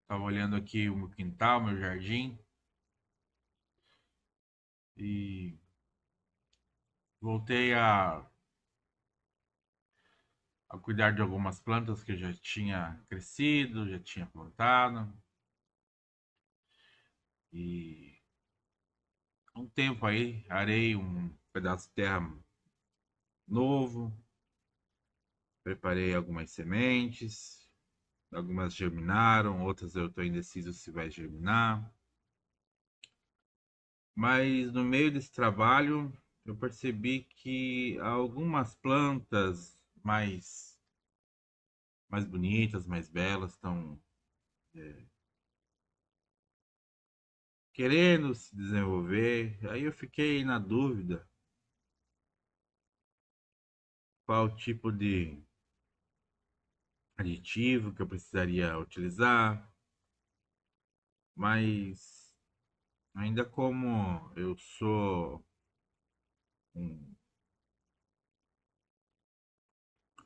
Estava olhando aqui o meu quintal, meu jardim e voltei a cuidar de algumas plantas que eu já tinha crescido, já tinha plantado. E um tempo aí arei um pedaço de terra novo, preparei algumas sementes, algumas germinaram, outras eu estou indeciso se vai germinar. Mas no meio desse trabalho eu percebi que algumas plantas mais bonitas, mais belas, estão querendo se desenvolver. Aí eu fiquei na dúvida qual tipo de aditivo que eu precisaria utilizar, mas ainda como eu sou um,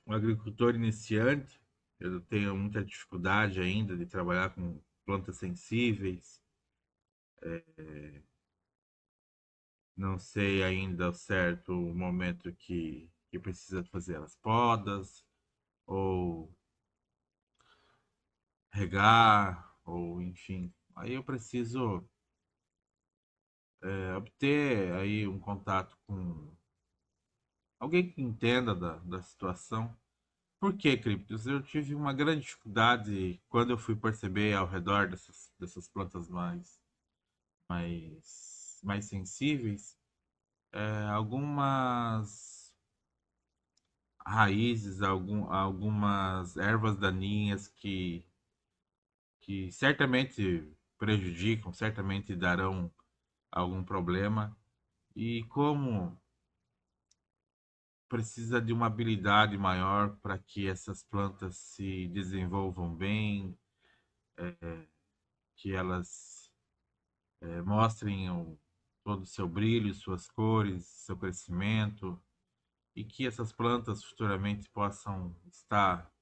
um agricultor iniciante, eu tenho muita dificuldade ainda de trabalhar com plantas sensíveis. Não sei ainda ao certo o momento que precisa fazer as podas, ou regar, ou enfim. Aí eu preciso obter aí um contato com alguém que entenda da situação. Por que, Criptos? Eu tive uma grande dificuldade quando eu fui perceber ao redor dessas plantas mais sensíveis, algumas raízes, algumas ervas daninhas que certamente prejudicam, certamente darão algum problema. E como precisa de uma habilidade maior para que essas plantas se desenvolvam bem, que elas mostrem todo o seu brilho, suas cores, seu crescimento, e que essas plantas futuramente possam estar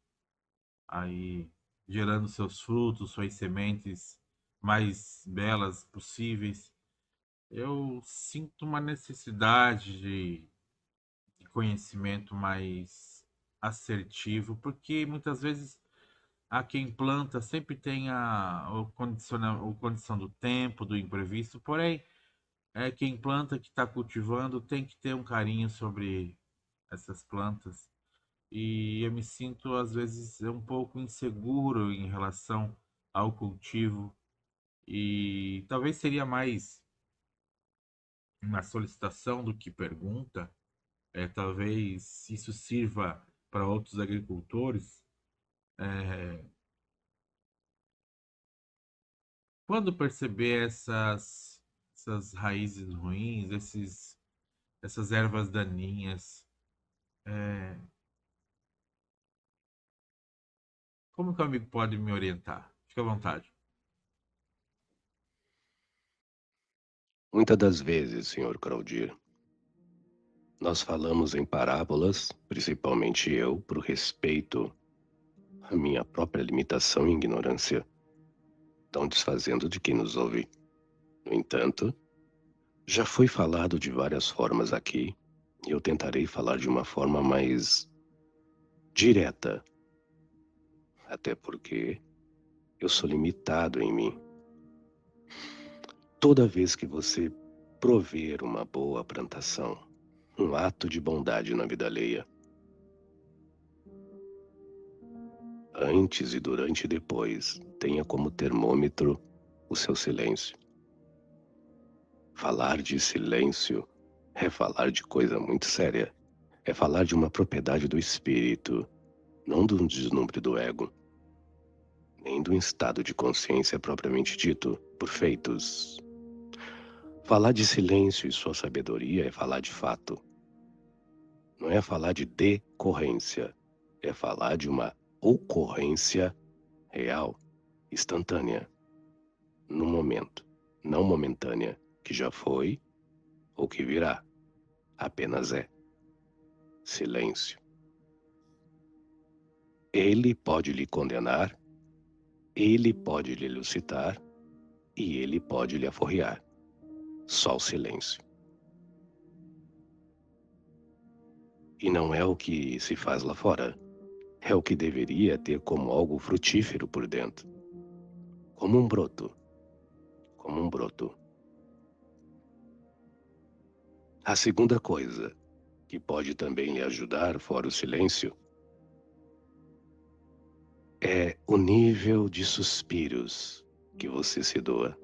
aí gerando seus frutos, suas sementes mais belas possíveis. Eu sinto uma necessidade de conhecimento mais assertivo, porque muitas vezes a quem planta sempre tem o condição do tempo, do imprevisto, porém, quem planta, que está cultivando, tem que ter um carinho sobre essas plantas. E eu me sinto, às vezes, um pouco inseguro em relação ao cultivo. E talvez seria mais uma solicitação do que pergunta. Talvez isso sirva para outros agricultores. É, Quando perceber essas raízes ruins, essas ervas daninhas, é, como que o amigo pode me orientar? Fique à vontade. Muitas das vezes, Senhor Claudir, nós falamos em parábolas, principalmente eu, por respeito à minha própria limitação e ignorância, tão desfazendo de quem nos ouve. No entanto, já foi falado de várias formas aqui, e eu tentarei falar de uma forma mais direta, até porque eu sou limitado em mim. Toda vez que você prover uma boa plantação, um ato de bondade na vida alheia, antes e durante e depois, tenha como termômetro o seu silêncio. Falar de silêncio é falar de coisa muito séria. É falar de uma propriedade do espírito, não de um deslumbre do ego, nem de um estado de consciência propriamente dito, por feitos. Falar de silêncio e sua sabedoria é falar de fato. Não é falar de decorrência, é falar de uma ocorrência real, instantânea, no momento, não momentânea, que já foi ou que virá. Apenas é silêncio. Ele pode lhe condenar, Ele pode lhe elucidar e ele pode lhe aforrear. Só o silêncio. E não é o que se faz lá fora. É o que deveria ter como algo frutífero por dentro. Como um broto. Como um broto. A segunda coisa, que pode também lhe ajudar fora o silêncio, é o nível de suspiros que você se doa.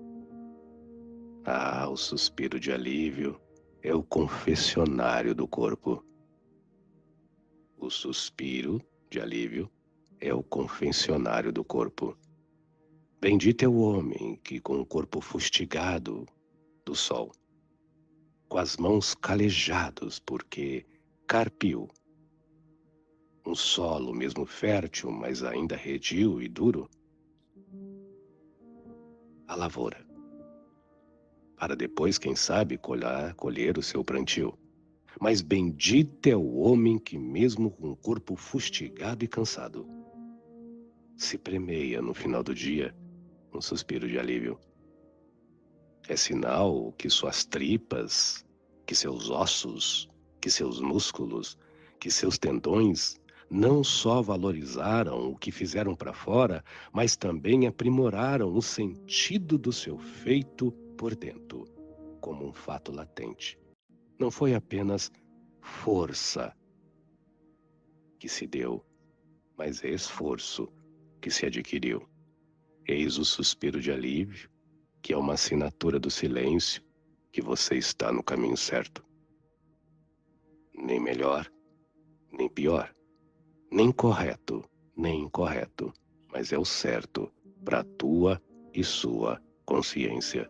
Ah, o suspiro de alívio é o confessionário do corpo. O suspiro de alívio é o confessionário do corpo. Bendito é o homem que, com o corpo fustigado do sol, com as mãos calejados, porque carpiu um solo mesmo fértil, mas ainda redio e duro, a lavoura, para depois, quem sabe, colher o seu plantio. Mas bendito é o homem que, mesmo com o corpo fustigado e cansado, se premeia no final do dia um suspiro de alívio. É sinal que suas tripas, que seus ossos, que seus músculos, que seus tendões não só valorizaram o que fizeram para fora, mas também aprimoraram o sentido do seu feito por dentro, como um fato latente. Não foi apenas força que se deu, mas esforço que se adquiriu. Eis o suspiro de alívio, que é uma assinatura do silêncio, que você está no caminho certo. Nem melhor, nem pior, nem correto, nem incorreto, mas é o certo para tua e sua consciência.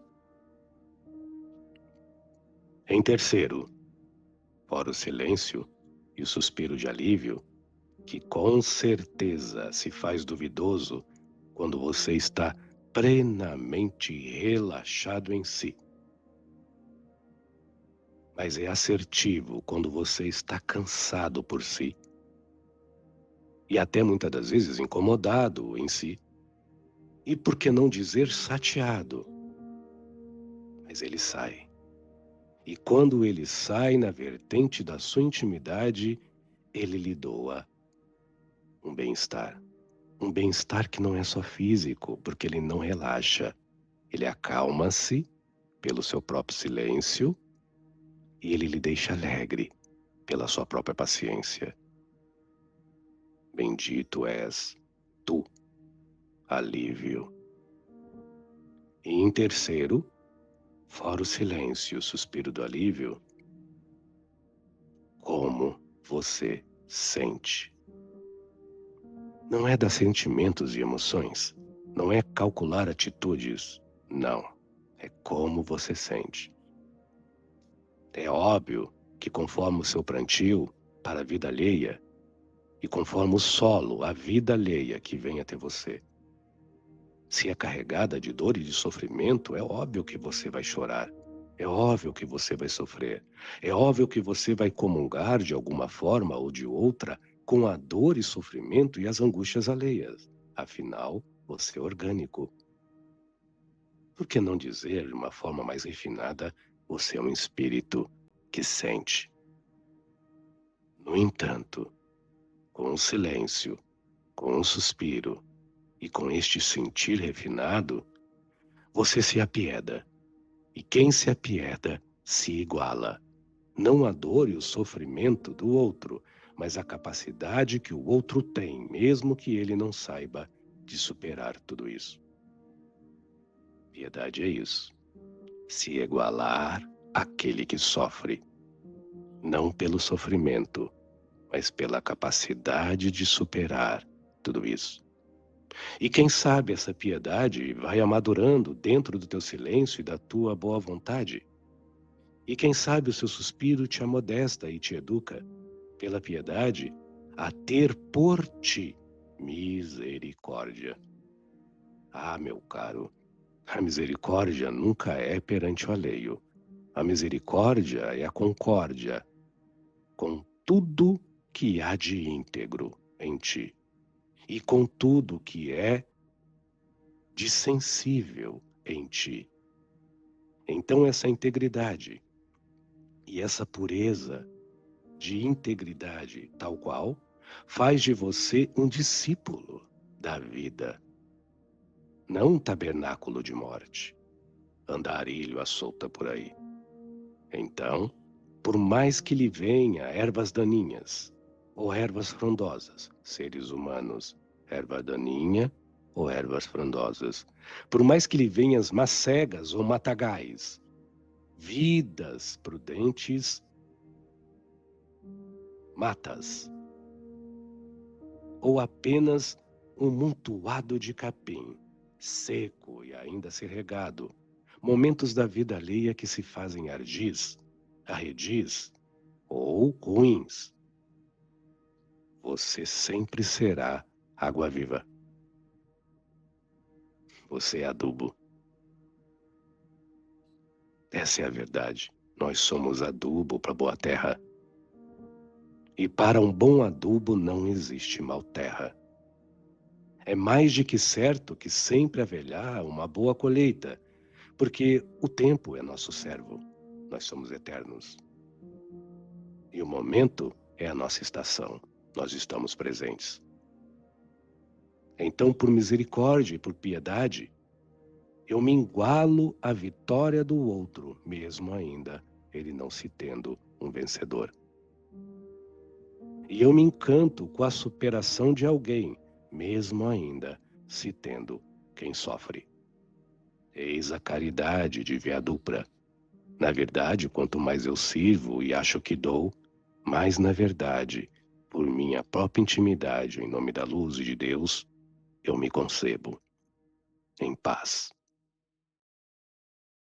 Em terceiro, fora o silêncio e o suspiro de alívio, que com certeza se faz duvidoso quando você está plenamente relaxado em si. Mas é assertivo quando você está cansado por si e até muitas das vezes incomodado em si. E por que não dizer chateado? Mas ele sai. E quando ele sai na vertente da sua intimidade, ele lhe doa um bem-estar. Um bem-estar que não é só físico, porque ele não relaxa. Ele acalma-se pelo seu próprio silêncio e ele lhe deixa alegre pela sua própria paciência. Bendito és tu, alívio. E em terceiro, fora o silêncio e o suspiro do alívio, como você sente. Não é dar sentimentos e emoções, não é calcular atitudes, não. É como você sente. É óbvio que conforme o seu plantio para a vida alheia, e conforme o solo, a vida alheia que vem até você, se é carregada de dor e de sofrimento, é óbvio que você vai chorar. É óbvio que você vai sofrer. É óbvio que você vai comungar de alguma forma ou de outra com a dor e sofrimento e as angústias alheias. Afinal, você é orgânico. Por que não dizer de uma forma mais refinada, você é um espírito que sente? No entanto, com o silêncio, com o suspiro e com este sentir refinado, você se apieda. E quem se apieda se iguala. Não a dor e o sofrimento do outro, mas a capacidade que o outro tem, mesmo que ele não saiba, de superar tudo isso. Piedade é isso. Se igualar àquele que sofre, não pelo sofrimento, mas pela capacidade de superar tudo isso. E quem sabe essa piedade vai amadurando dentro do teu silêncio e da tua boa vontade. E quem sabe o seu suspiro te amodesta e te educa, pela piedade, a ter por ti misericórdia. Ah, meu caro, a misericórdia nunca é perante o alheio. A misericórdia é a concórdia com tudo que há de íntegro em ti e com tudo que é de sensível em ti. Então essa integridade e essa pureza de integridade tal qual faz de você um discípulo da vida, não um tabernáculo de morte, andarilho à solta por aí. Então, por mais que lhe venha ervas daninhas ou ervas frondosas, seres humanos, erva daninha ou ervas frondosas, por mais que lhe venham as macegas ou matagais, vidas prudentes, matas, ou apenas um montoado de capim, seco e ainda ser regado, momentos da vida alheia que se fazem ardis, arredis ou ruins, você sempre será água viva. Você é adubo. Essa é a verdade. Nós somos adubo para boa terra. E para um bom adubo não existe mal terra. É mais de que certo que sempre haverá uma boa colheita, porque o tempo é nosso servo. Nós somos eternos. E o momento é a nossa estação. Nós estamos presentes. Então, por misericórdia e por piedade, eu me igualo à vitória do outro, mesmo ainda ele não se tendo um vencedor. E eu me encanto com a superação de alguém, mesmo ainda se tendo quem sofre. Eis a caridade de via dupla. Na verdade, quanto mais eu sirvo e acho que dou, mais na verdade, por minha própria intimidade, em nome da luz e de Deus, eu me concebo em paz.